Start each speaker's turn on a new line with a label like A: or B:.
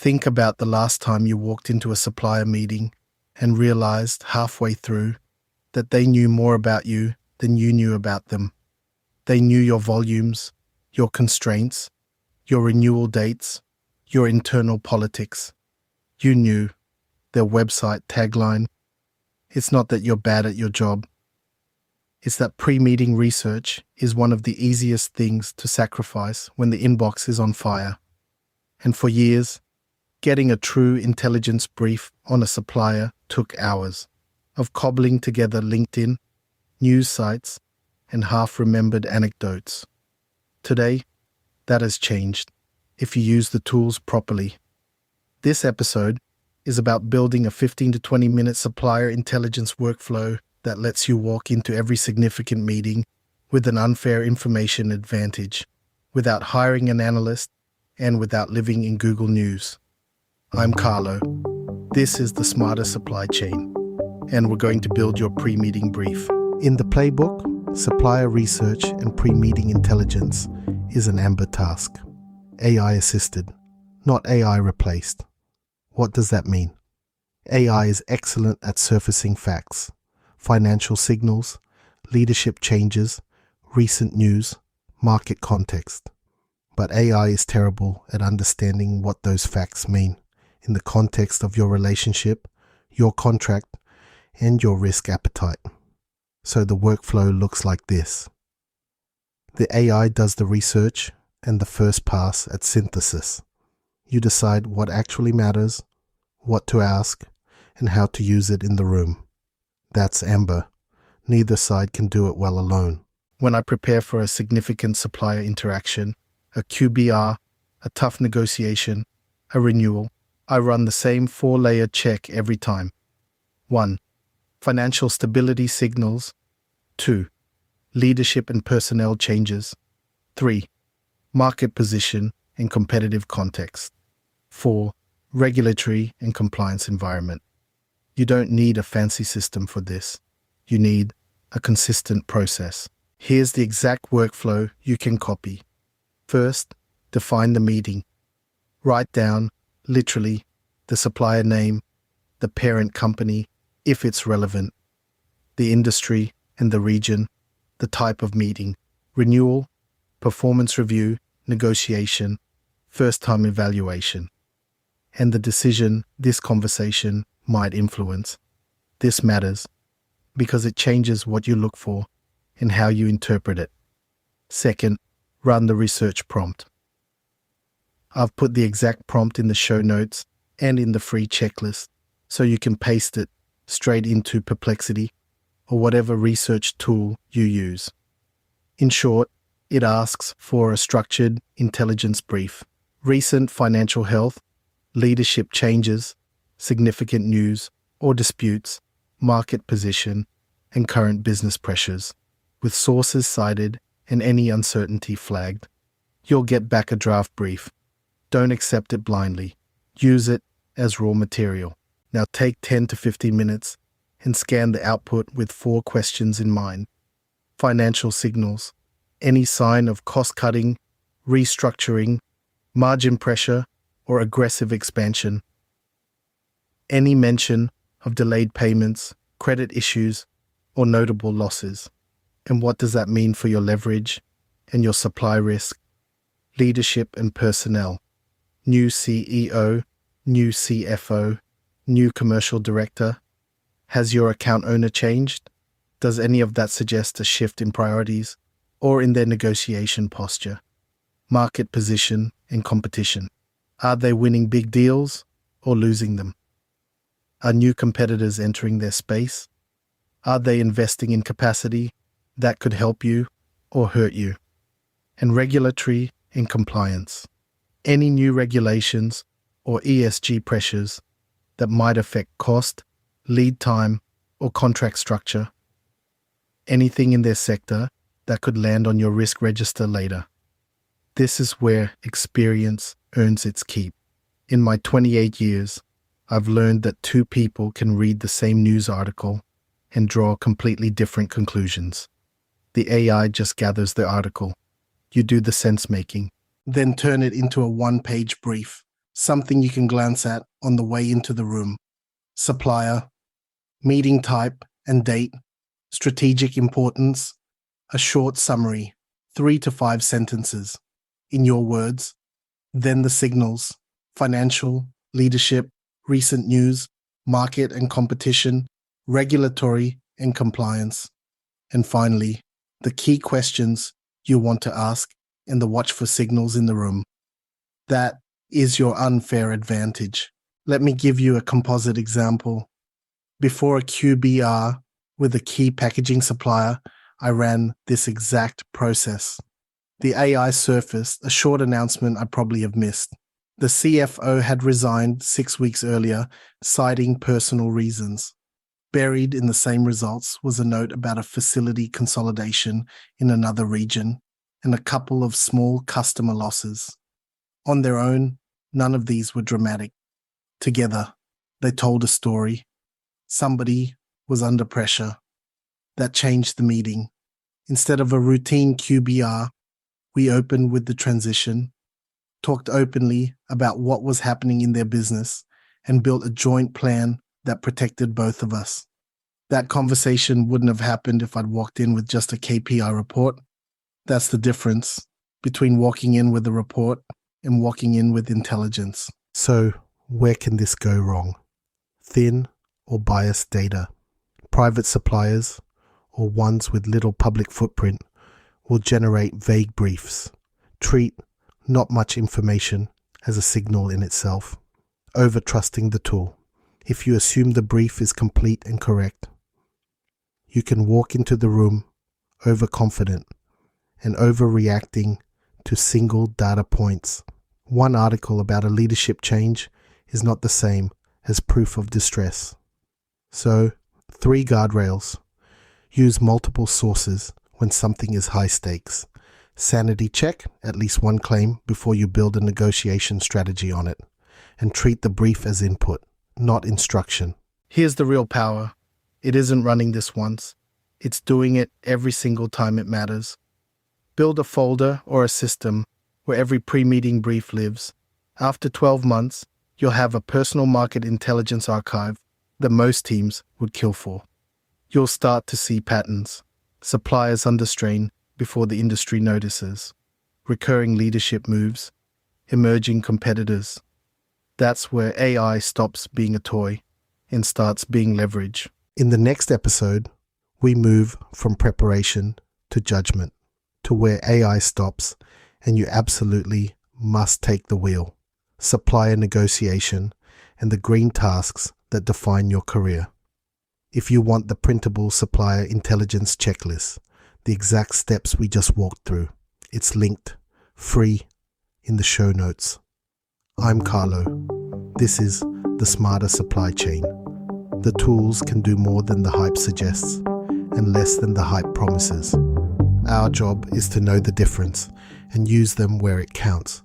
A: Think about the last time you walked into a supplier meeting and realized halfway through that they knew more about you than you knew about them. They knew your volumes, your constraints, your renewal dates, your internal politics. You knew their website tagline. It's not that you're bad at your job. It's that pre-meeting research is one of the easiest things to sacrifice when the inbox is on fire. And for years, getting a true intelligence brief on a supplier took hours of cobbling together LinkedIn, news sites, and half-remembered anecdotes. Today, that has changed if you use the tools properly. This episode is about building a 15 to 20 minute supplier intelligence workflow that lets you walk into every significant meeting with an unfair information advantage, without hiring an analyst and without living in Google News. I'm Carlo. This is the Smarter Supply Chain, and we're going to build your pre-meeting brief. In the Playbook, supplier research and pre-meeting intelligence is an amber task. AI assisted, not AI replaced. What does that mean? AI is excellent at surfacing facts, financial signals, leadership changes, recent news, market context. But AI is terrible at understanding what those facts mean in the context of your relationship, your contract, and your risk appetite. So the workflow looks like this. The AI does the research and the first pass at synthesis. You decide what actually matters, what to ask, and how to use it in the room. That's amber. Neither side can do it well alone. When I prepare for a significant supplier interaction, a QBR, a tough negotiation, a renewal, I run the same 4-layer check every time. 1. Financial stability signals. 2. Leadership and personnel changes. 3. Market position and competitive context. 4. Regulatory and compliance environment. You don't need a fancy system for this. You need a consistent process. Here's the exact workflow you can copy. First, define the meeting. Write down, literally, the supplier name, the parent company, if it's relevant, the industry and the region, the type of meeting, renewal, performance review, negotiation, first-time evaluation, and the decision this conversation might influence. This matters because it changes what you look for and how you interpret it. Second, run the research prompt. I've put the exact prompt in the show notes and in the free checklist so you can paste it straight into Perplexity or whatever research tool you use. In short, it asks for a structured intelligence brief, recent financial health, leadership changes, significant news or disputes, market position, and current business pressures, with sources cited and any uncertainty flagged. You'll get back a draft brief. Don't accept it blindly. Use it as raw material. Now take 10 to 15 minutes and scan the output with 4 questions in mind. Financial signals. Any sign of cost-cutting, restructuring, margin pressure, or aggressive expansion. Any mention of delayed payments, credit issues, or notable losses. And what does that mean for your leverage and your supply risk? Leadership and personnel. New CEO, new CFO, new commercial director. Has your account owner changed? Does any of that suggest a shift in priorities or in their negotiation posture? Market position and competition. Are they winning big deals or losing them? Are new competitors entering their space? Are they investing in capacity that could help you or hurt you? And regulatory and compliance. Any new regulations or ESG pressures that might affect cost, lead time, or contract structure. Anything in their sector that could land on your risk register later. This is where experience earns its keep. In my 28 years, I've learned that 2 people can read the same news article and draw completely different conclusions. The AI just gathers the article. You do the sense-making, then turn it into a 1-page brief something you can glance at on the way into the room. Supplier, meeting type and date, strategic importance, a short summary, 3 to 5 sentences, in your words, then the signals, financial, leadership, recent news, market and competition, regulatory and compliance. And finally, the key questions you want to ask and the watch for signals in the room. That is your unfair advantage. Let me give you a composite example. Before a QBR with a key packaging supplier, I ran this exact process. The AI surfaced a short announcement I probably have missed. The CFO had resigned 6 weeks earlier, citing personal reasons. Buried in the same results was a note about a facility consolidation in another region and a couple of small customer losses. On their own, none of these were dramatic. Together, they told a story. Somebody was under pressure. That changed the meeting. Instead of a routine QBR, we opened with the transition, talked openly about what was happening in their business, and built a joint plan that protected both of us. That conversation wouldn't have happened if I'd walked in with just a KPI report. That's the difference between walking in with a report and walking in with intelligence. So, where can this go wrong? Thin or biased data, private suppliers, or ones with little public footprint will generate vague briefs, treat not much information as a signal in itself, over-trusting the tool. If you assume the brief is complete and correct, you can walk into the room overconfident and overreacting to single data points. One article about a leadership change is not the same as proof of distress. So, 3 guardrails. Use multiple sources when something is high stakes. Sanity check at least one claim before you build a negotiation strategy on it. And treat the brief as input, not instruction. Here's the real power. It isn't running this once. It's doing it every single time it matters. Build a folder or a system where every pre-meeting brief lives. After 12 months, you'll have a personal market intelligence archive that most teams would kill for. You'll start to see patterns. Suppliers under strain before the industry notices. Recurring leadership moves. Emerging competitors. That's where AI stops being a toy and starts being leverage. In the next episode, we move from preparation to judgment, to where AI stops and you absolutely must take the wheel. Supplier negotiation and the green tasks that define your career. If you want the printable supplier intelligence checklist, the exact steps we just walked through, it's linked, free, in the show notes. I'm Carlo. This is the Smarter Supply Chain. The tools can do more than the hype suggests and less than the hype promises. Our job is to know the difference and use them where it counts.